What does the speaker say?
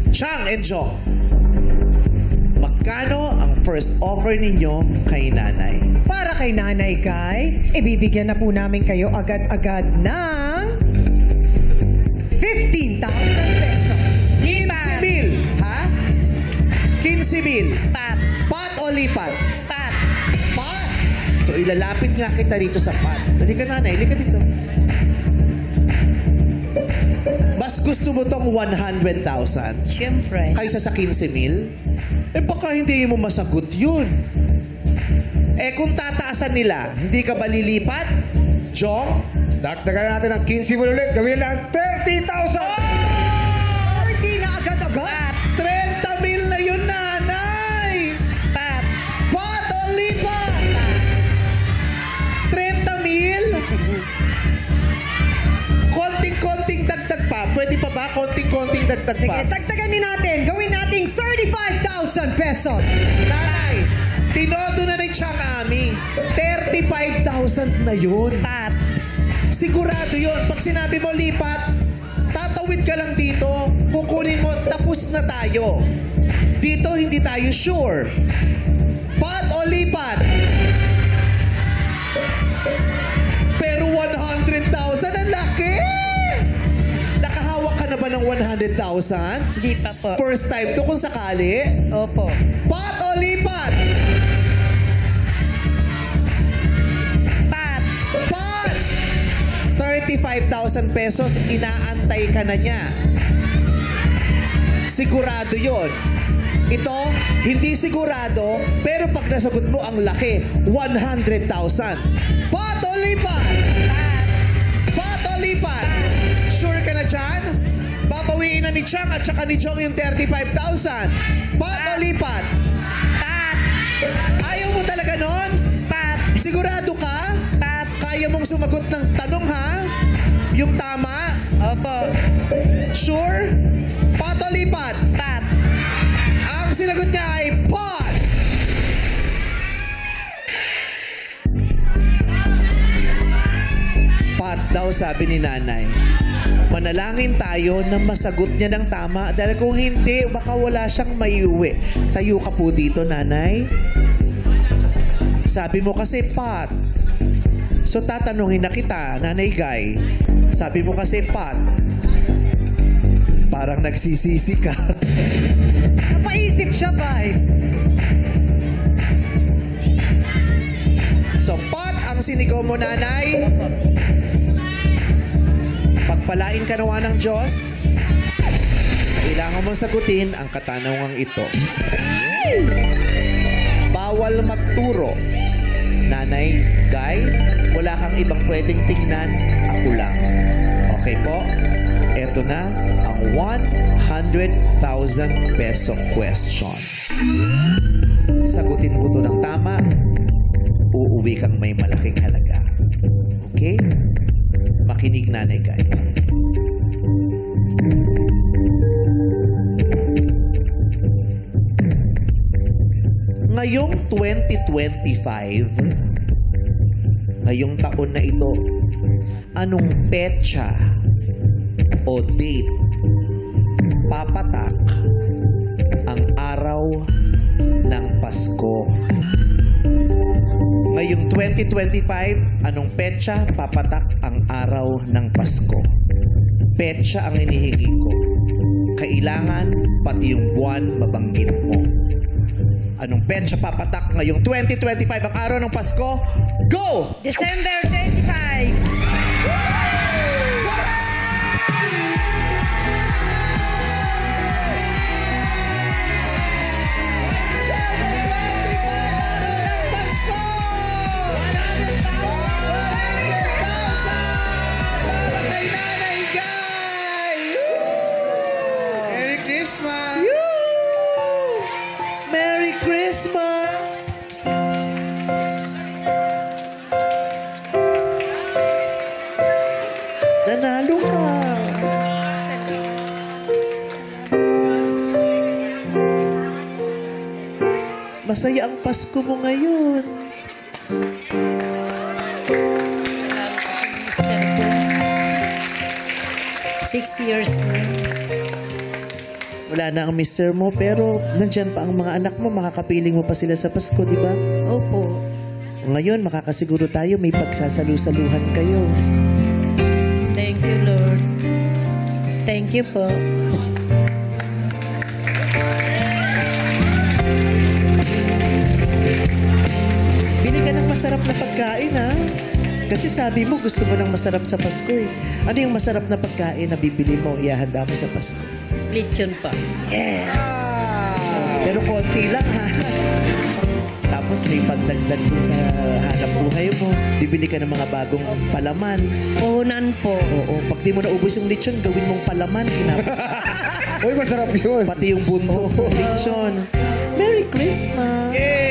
Chang and Jong, magkano ang first offer ninyo kay nanay? Para kay Nanay Guy, ibibigyan na po namin kayo agad-agad ng 15,000 pesos. 15,000. Ha? 15,000. Pat. Pat o lipat? Pat. Pat. So ilalapit nga kita rito sa pat. Dali ka nanay, halika dito. Mas gusto mo tong 100,000 Siyempre. kaysa sa 15,000? Eh baka hindi mo masagot yun. Eh kung tataasan nila, hindi ka ba lilipat? Jong? Dagdagan natin ng 15,000 ulit. Gawin lang 30,000! 30 na agad-agad. 30,000 na yun, nanay! Pat. Pat o lipat? 30,000? Konting-konting dagdag pa. Pwede pa ba? Konting-konting dagdag Sige, pa. dagdagan natin. Gawin nating 35,000 pesos. Nanay, tinodo na ni Chang Ami. 35,000 na yun. Pat. Sigurado yun. Pag sinabi mo lipat, tatawid ka lang dito. Kukunin mo, tapos na tayo. Dito, hindi tayo sure. Pat o lipat? Pero 100,000, ang laki! Nakahawak ka na ba ng 100,000? Di pa po. First time to kung sakali. Opo. Pat o lipat? Pat. Pat! 35,000 pesos, inaantay ka na niya. Sigurado yon. Ito, hindi sigurado, pero pag nasagot mo ang laki, 100,000. Pat o lipat? Pat. Pat o lipat? Sure ka na dyan? Babawiin na ni Chang at saka ni Jong yung 35,000. Pat o lipat? Pat. Ayaw mo talaga nun? Pat. Sigurado ka? Pat. Kaya mong sumagot ng tanong, ha? Yung tama? Opo. Sure? Pat o lipat? Pat. Ang sinagot niya ay pot! Pot daw, sabi ni nanay. Manalangin tayo na masagot niya ng tama dahil kung hindi, baka wala siyang maiuwi. Tayo ka po dito, nanay. Sabi mo kasi pot. So tatanungin na kita, Nanay Guy. Sabi mo kasi pot. Parang nagsisisi ka. Napaisip siya, guys. So, pot ang sinigaw mo, nanay. Pagpalain ka nawa ng Diyos, kailangan mong sagutin ang katanungang ito. Bawal magturo. Nanay Guy, wala kang ibang pwedeng tingnan. Ako lang. Okay po? Ito na ang 100,000 peso question. Sagutin mo ito ng tama, uuwi kang may malaking halaga. Okay? Makinig, Nanay Guy. Ngayong 2025, ngayong taon na ito, anong petsa o date papatak ang araw ng Pasko? Ngayong 2025, anong petsa papatak ang araw ng Pasko? Petsa ang hinihingi ko. Kailangan pati yung buwan mabanggit mo. Anong petsa papatak ngayong 2025 ang araw ng Pasko? Go! December 25. Merry Christmas! Nanalo ka! Masaya ang Pasko mo ngayon. Six years na. Wala na ang mister mo, pero nandyan pa ang mga anak mo, makakapiling mo pa sila sa Pasko, di ba? Opo. Ngayon, makakasiguro tayo may pagsasalu-saluhan kayo. Thank you, Lord. Thank you po. Bili ka ng masarap na pagkain, ha? Kasi sabi mo, gusto mo ng masarap sa Pasko, eh. Ano yung masarap na pagkain na bibili mo, ihahanda mo sa Pasko? Lechon pa. Yeah! Pero konti lang, ha? Tapos may pagdagdag din sa hanap buhay mo. Bibili ka ng mga bagong palaman. Puhunan po. Oo, pag di mo naubos yung lechon, gawin mong palaman. Uy, masarap yun. Pati yung buntot ng lechon. Merry Christmas! Yay!